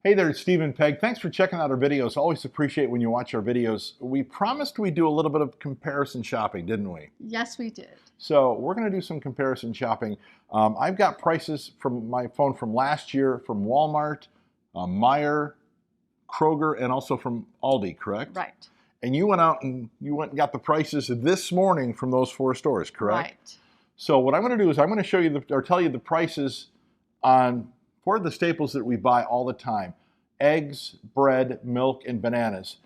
Hey there, it's Steve and Peg. Thanks for checking out our videos. Always appreciate when you watch our videos. We promised we'd do a little bit of comparison shopping, didn't we? Yes, we did. So we're going to do some comparison shopping. I've got prices from my phone from last year from Walmart, Meijer, Kroger, and also from Aldi, correct? Right. And you went out and got the prices this morning from those four stores, correct? Right. So what I'm going to do is I'm going to show you or tell you the prices for the staples that we buy all the time: eggs, bread, milk, and bananas.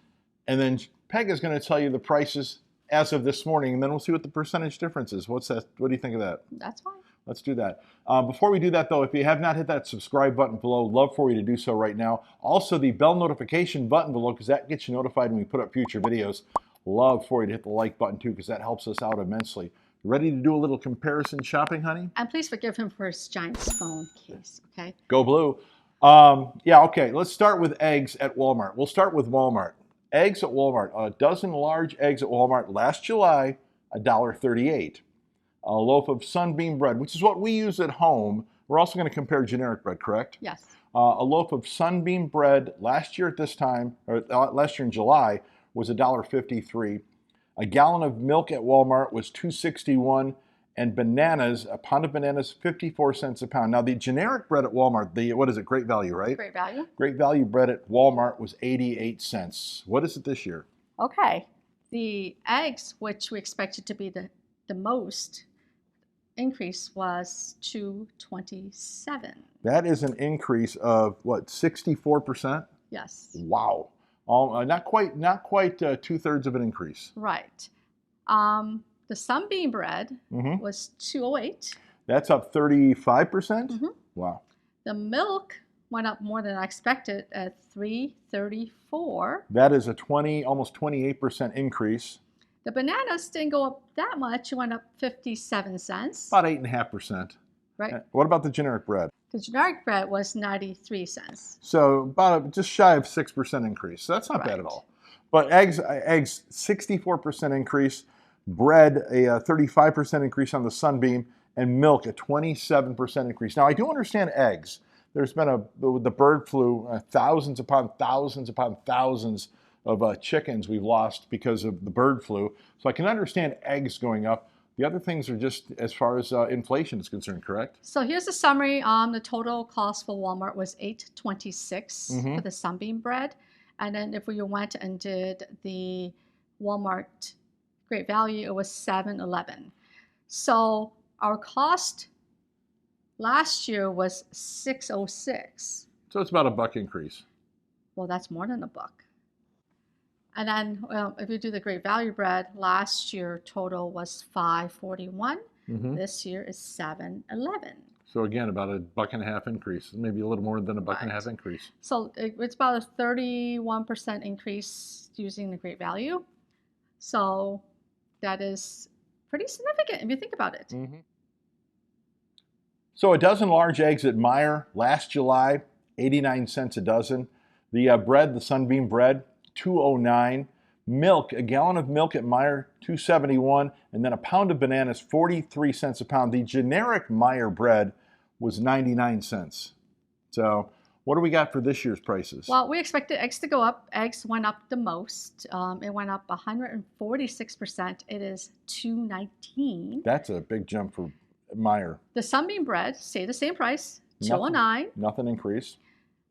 And then Peg is going to tell you the prices as of this morning, and then we'll see what the percentage difference is. What's that? What do you think of that? That's fine. Let's do that. Before we do that, though, if you have not hit that subscribe button below, love for you to do so right now. Also, the bell notification button below, because that gets you notified when we put up future videos. Love for you to hit the like button, too, because that helps us out immensely. Ready to do a little comparison shopping, honey? And please forgive him for his giant phone case, okay? Go blue. Yeah, okay. Let's start with eggs at Walmart. We'll start with Walmart. Eggs at Walmart. A dozen large eggs at Walmart last July, $1.38. A loaf of Sunbeam bread, which is what we use at home. We're also going to compare generic bread, correct? Yes. A loaf of Sunbeam bread last year at this time, or last year in July, was $1.53. A gallon of milk at Walmart was $2.61, and bananas, a pound of bananas, 54 cents a pound. Now the generic bread at Walmart, what is it? Great Value, right? Great Value. Great Value bread at Walmart was 88 cents. What is it this year? Okay. The eggs, which we expected to be the most increase, was $2.27. That is an increase of what, 64%? Yes. Wow. Not quite 2/3 of an increase. Right. The Sunbeam bread was $2.08. That's up 35%? Wow. The milk went up more than I expected at $3.34. That is a almost 28% increase. The bananas didn't go up that much. It went up 57 cents. About 8.5%. Right. What about the generic bread? The generic bread was 93 cents. So about just shy of 6% increase. So that's not bad at all. But eggs, 64% increase. Bread, a 35% increase on the Sunbeam, and milk, a 27% increase. Now, I do understand eggs. There's been with the bird flu, thousands upon thousands upon thousands of chickens we've lost because of the bird flu. So I can understand eggs going up. The other things are just as far as inflation is concerned, correct? So here's the summary. The total cost for Walmart was $8.26 for the Sunbeam bread. And then if we went and did the Walmart Great Value, it was $7.11. So our cost last year was $6.06. So it's about a buck increase. Well, that's more than a buck. And then if you do the Great Value bread, last year total was $5.41. This year is $7.11. So again, about a $1.50 increase, maybe a little more than a $1.50 increase. So it's about a 31% increase using the Great Value. So that is pretty significant if you think about it. So a dozen large eggs at Meijer last July, 89 cents a dozen. The bread, the Sunbeam bread, $2.09. Milk, a gallon of milk at Meijer, $2.71, and then a pound of bananas, 43 cents a pound. The generic Meijer bread was 99 cents. So what do we got for this year's prices? Well, we expected eggs to go up. Eggs went up the most. It went up 146%. It is $2.19. That's a big jump for Meijer. The Sunbeam bread stayed the same price, $2.09. Nothing increased.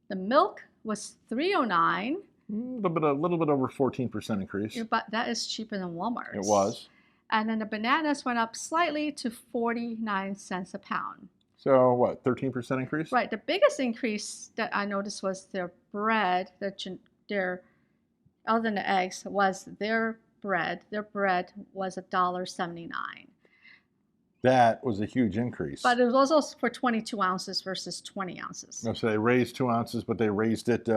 The milk was $3.09. A little bit over 14% increase. But that is cheaper than Walmart. It was. And then the bananas went up slightly to 49 cents a pound. So what, 13% increase? Right. The biggest increase that I noticed was their bread. Their other than the eggs, was their bread. Their bread was $1.79. That was a huge increase. But it was also for 22 ounces versus 20 ounces. So they raised 2 ounces, but they raised it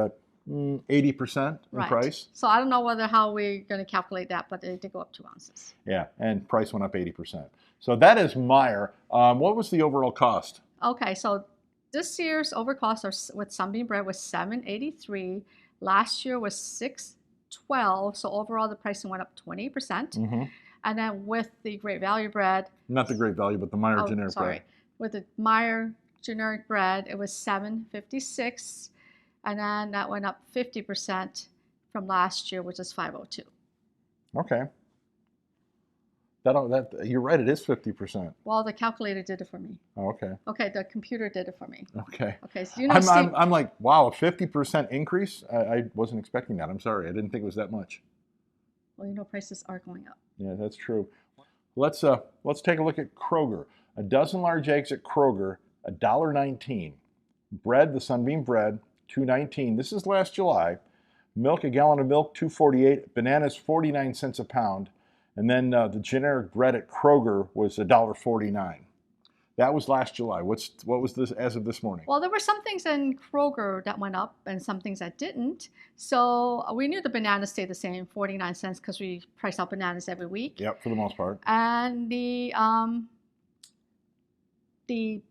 80% in price. So I don't know how we're going to calculate that, but it did go up 2 ounces. Yeah, and price went up 80%. So that is Meijer. What was the overall cost? Okay, so this year's overall cost with Sunbeam bread was $7.83. Last year was $6.12. So overall, the pricing went up 20%. And then with the Great Value bread, not the Great Value, but the Meijer generic bread. With the Meijer generic bread, it was $7.56. And then that went up 50% from last year, which is 502. Okay. You're right, it is 50%. Well, the calculator did it for me. Oh, okay. Okay, the computer did it for me. Okay. Okay, so you know, Steve, I'm like, wow, a 50% increase? I wasn't expecting that. I'm sorry. I didn't think it was that much. well, you know, prices are going up. Yeah, that's true. Let's take a look at Kroger. A dozen large eggs at Kroger, $1.19. Bread, the Sunbeam bread, $2.19. This is last July. Milk, a gallon of milk, $2.48. Bananas, 49 cents a pound. And then the generic bread at Kroger was $1.49. That was last July. What was this as of this morning? Well, there were some things in Kroger that went up and some things that didn't. So we knew the bananas stayed the same, 49 cents, because we price out bananas every week. Yep, for the most part. And the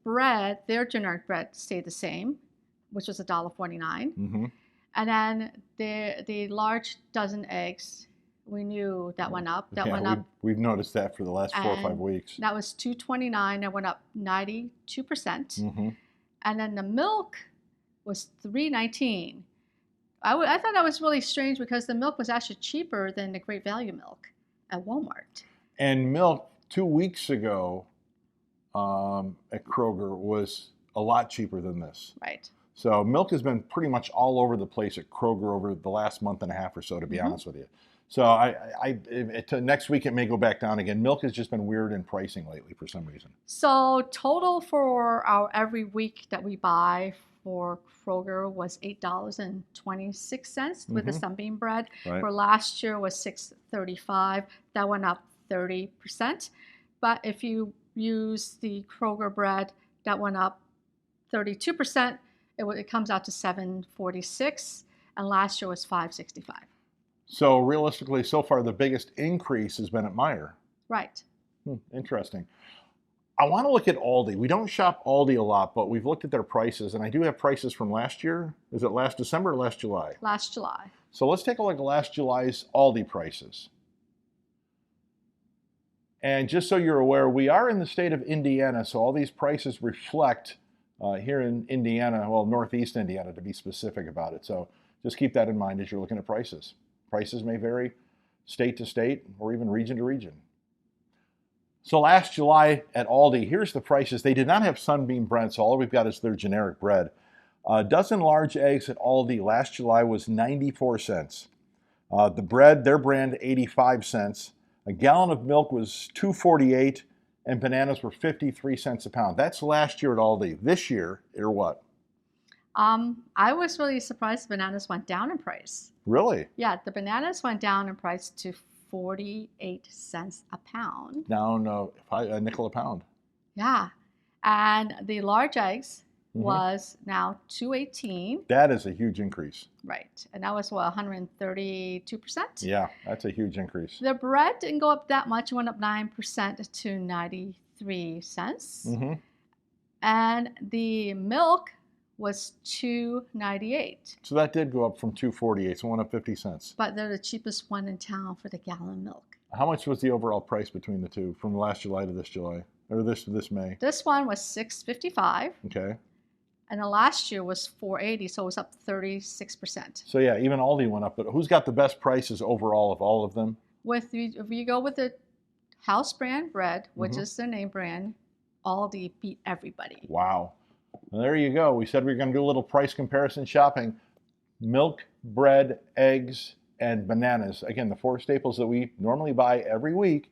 bread, their generic bread, stayed the same, which was $1.49. Mm-hmm. And then the large dozen eggs, we knew that went up. That went up. We've noticed that for the last 4 or 5 weeks. That was $2.29. That went up 92%. Mm-hmm. And then the milk was $3.19. I thought that was really strange because the milk was actually cheaper than the Great Value milk at Walmart. And milk 2 weeks ago at Kroger was a lot cheaper than this. Right. So milk has been pretty much all over the place at Kroger over the last month and a half or so, to be honest with you. So next week it may go back down again. Milk has just been weird in pricing lately for some reason. So total for our every week that we buy for Kroger was $8.26 with the Sunbeam bread. Right. For last year was $6.35. That went up 30%. But if you use the Kroger bread, that went up 32%. It comes out to $7.46, and last year was $5.65. So realistically, so far the biggest increase has been at Meijer. Right. Interesting. I want to look at Aldi. We don't shop Aldi a lot, but we've looked at their prices, and I do have prices from last year. Is it last December or last July? Last July. So let's take a look at last July's Aldi prices. And just so you're aware, we are in the state of Indiana, so all these prices reflect here in Indiana, well, Northeast Indiana to be specific about it. So just keep that in mind as you're looking at prices. Prices may vary state to state or even region to region. So last July at Aldi, here's the prices. They did not have Sunbeam bread, so all we've got is their generic bread. A dozen large eggs at Aldi last July was 94 cents. The bread, their brand, 85 cents. A gallon of milk was $2.48, and bananas were 53 cents a pound. That's last year at Aldi. This year, or what? I was really surprised bananas went down in price. Really? Yeah, the bananas went down in price to 48 cents a pound. Down a nickel a pound. Yeah. And the large eggs was now $2.18. That is a huge increase. Right. And that was what, 132%? Yeah, that's a huge increase. The bread didn't go up that much. It went up 9% to 93 cents. And the milk was $2.98. So that did go up from $2.48, so it went up 50 cents. But they're the cheapest one in town for the gallon of milk. How much was the overall price between the two from last July to this July, or this May? This one was $6.55. Okay. And the last year was $4.80, so it was up 36%. So yeah, even Aldi went up. But who's got the best prices overall of all of them? If you go with the house brand bread, which is the name brand, Aldi beat everybody. Wow. Well, there you go. We said we were going to do a little price comparison shopping. Milk, bread, eggs, and bananas. Again, the 4 staples that we normally buy every week.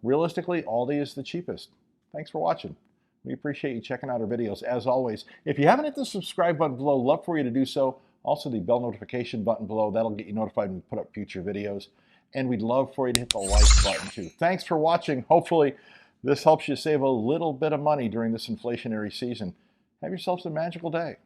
Realistically, Aldi is the cheapest. Thanks for watching. We appreciate you checking out our videos. As always, if you haven't hit the subscribe button below, love for you to do so. Also, the bell notification button below. That'll get you notified when we put up future videos. And we'd love for you to hit the like button too. Thanks for watching. Hopefully, this helps you save a little bit of money during this inflationary season. Have yourselves a magical day.